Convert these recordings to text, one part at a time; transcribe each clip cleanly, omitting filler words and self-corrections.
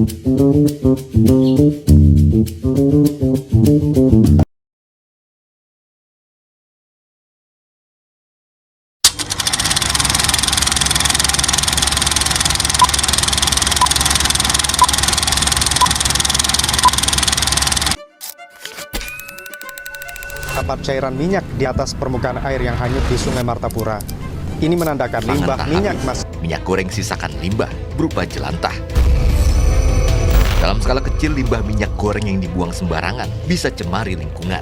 Terdapat cairan minyak di atas permukaan air yang hanyut di Sungai Martapura. Ini menandakan limbah minyak minyak goreng sisakan limbah berupa jelantah. Dalam skala kecil, limbah minyak goreng yang dibuang sembarangan bisa cemari lingkungan.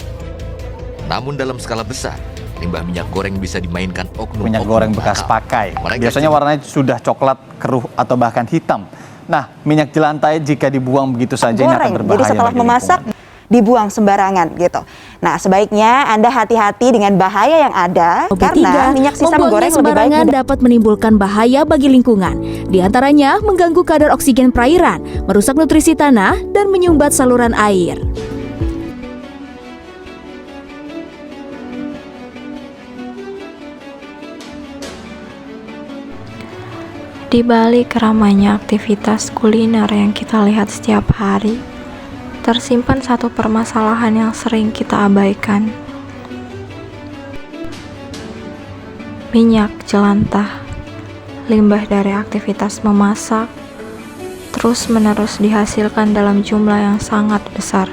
Namun dalam skala besar, limbah minyak goreng bisa dimainkan oknum Minyak goreng bekas pakai. Biasanya warnanya sudah coklat, keruh, atau bahkan hitam. Nah, minyak jelantah jika dibuang begitu saja ini akan berbahaya. Jadi setelah memasak, dibuang sembarangan gitu. Nah, sebaiknya Anda hati-hati dengan bahaya yang ada karena minyak sisa menggoreng lebih baik dapat menimbulkan bahaya bagi lingkungan. Di antaranya mengganggu kadar oksigen perairan, merusak nutrisi tanah dan menyumbat saluran air. Di balik ramainya aktivitas kuliner yang kita lihat setiap hari, tersimpan satu permasalahan yang sering kita abaikan. Minyak jelantah, limbah dari aktivitas memasak, terus-menerus dihasilkan dalam jumlah yang sangat besar.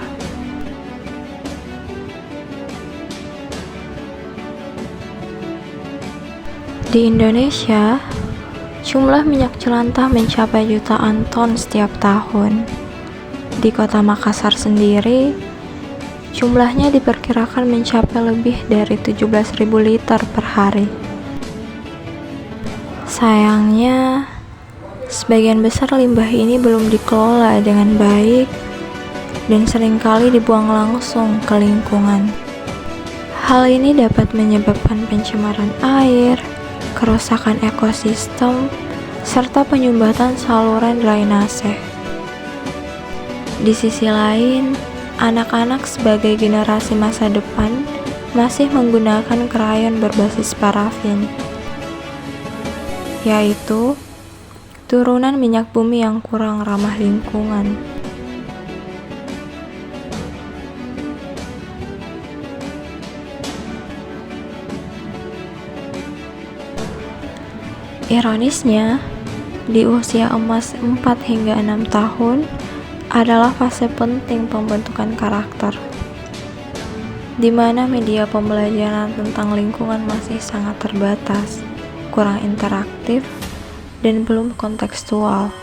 Di Indonesia, jumlah minyak jelantah mencapai jutaan ton setiap tahun. Di kota Makassar sendiri, jumlahnya diperkirakan mencapai lebih dari 17.000 liter per hari. Sayangnya, sebagian besar limbah ini belum dikelola dengan baik dan seringkali dibuang langsung ke lingkungan. Hal ini dapat menyebabkan pencemaran air, kerusakan ekosistem, serta penyumbatan saluran drainase. Di sisi lain, anak-anak sebagai generasi masa depan masih menggunakan krayon berbasis parafin, yaitu turunan minyak bumi yang kurang ramah lingkungan. Ironisnya, di usia emas 4 hingga 6 tahun adalah fase penting pembentukan karakter, di mana media pembelajaran tentang lingkungan masih sangat terbatas, kurang interaktif, dan belum kontekstual.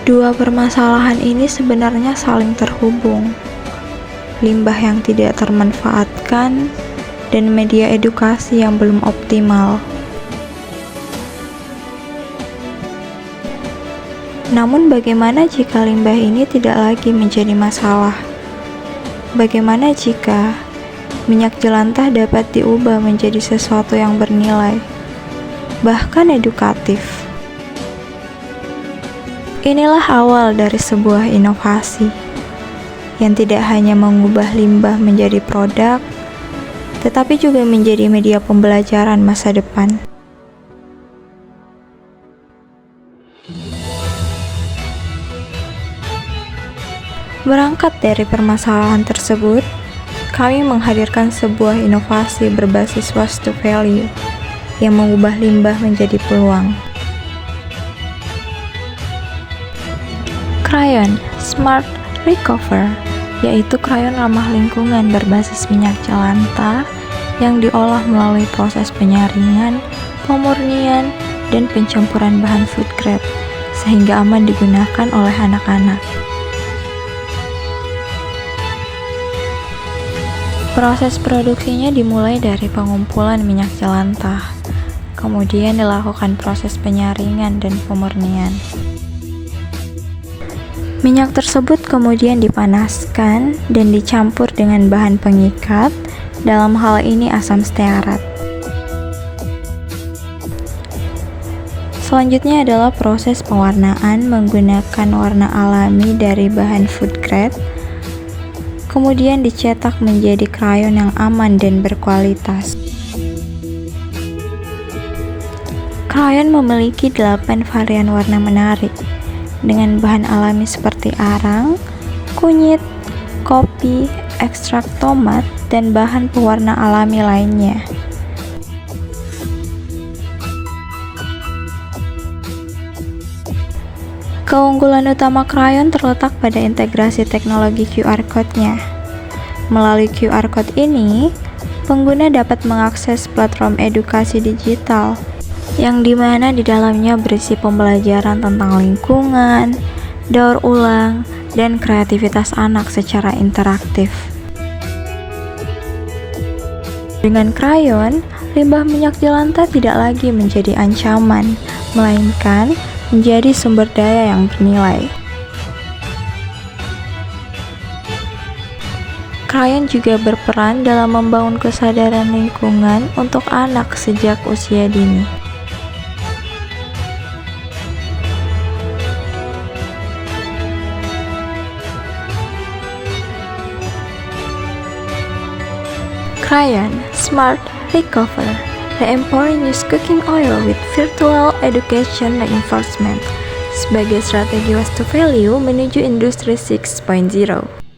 Dua permasalahan ini sebenarnya saling terhubung. Limbah yang tidak termanfaatkan dan media edukasi yang belum optimal. Namun bagaimana jika limbah ini tidak lagi menjadi masalah? Bagaimana jika minyak jelantah dapat diubah menjadi sesuatu yang bernilai, bahkan edukatif? Inilah awal dari sebuah inovasi yang tidak hanya mengubah limbah menjadi produk, tetapi juga menjadi media pembelajaran masa depan. Berangkat dari permasalahan tersebut, kami menghadirkan sebuah inovasi berbasis waste to value yang mengubah limbah menjadi peluang. Krayon Smart Recover, yaitu krayon ramah lingkungan berbasis minyak jelantah yang diolah melalui proses penyaringan, pemurnian, dan pencampuran bahan food grade sehingga aman digunakan oleh anak-anak. Proses produksinya dimulai dari pengumpulan minyak jelantah, kemudian dilakukan proses penyaringan dan pemurnian. Minyak tersebut kemudian dipanaskan dan dicampur dengan bahan pengikat, dalam hal ini asam stearat. Selanjutnya adalah proses pewarnaan menggunakan warna alami dari bahan food grade, kemudian dicetak menjadi krayon yang aman dan berkualitas. Krayon memiliki 8 varian warna menarik dengan bahan alami seperti arang, kunyit, kopi, ekstrak tomat, dan bahan pewarna alami lainnya. Keunggulan utama krayon terletak pada integrasi teknologi QR Code-nya. Melalui QR Code ini, pengguna dapat mengakses platform edukasi digital, yang dimana di dalamnya berisi pembelajaran tentang lingkungan, daur ulang, dan kreativitas anak secara interaktif. Dengan krayon, limbah minyak jelantah tidak lagi menjadi ancaman, melainkan menjadi sumber daya yang bernilai. Krayon juga berperan dalam membangun kesadaran lingkungan untuk anak sejak usia dini. Krayon Smart Recover, re-empowering used cooking oil with virtual education reinforcement sebagai strategi waste to value menuju industri 6.0.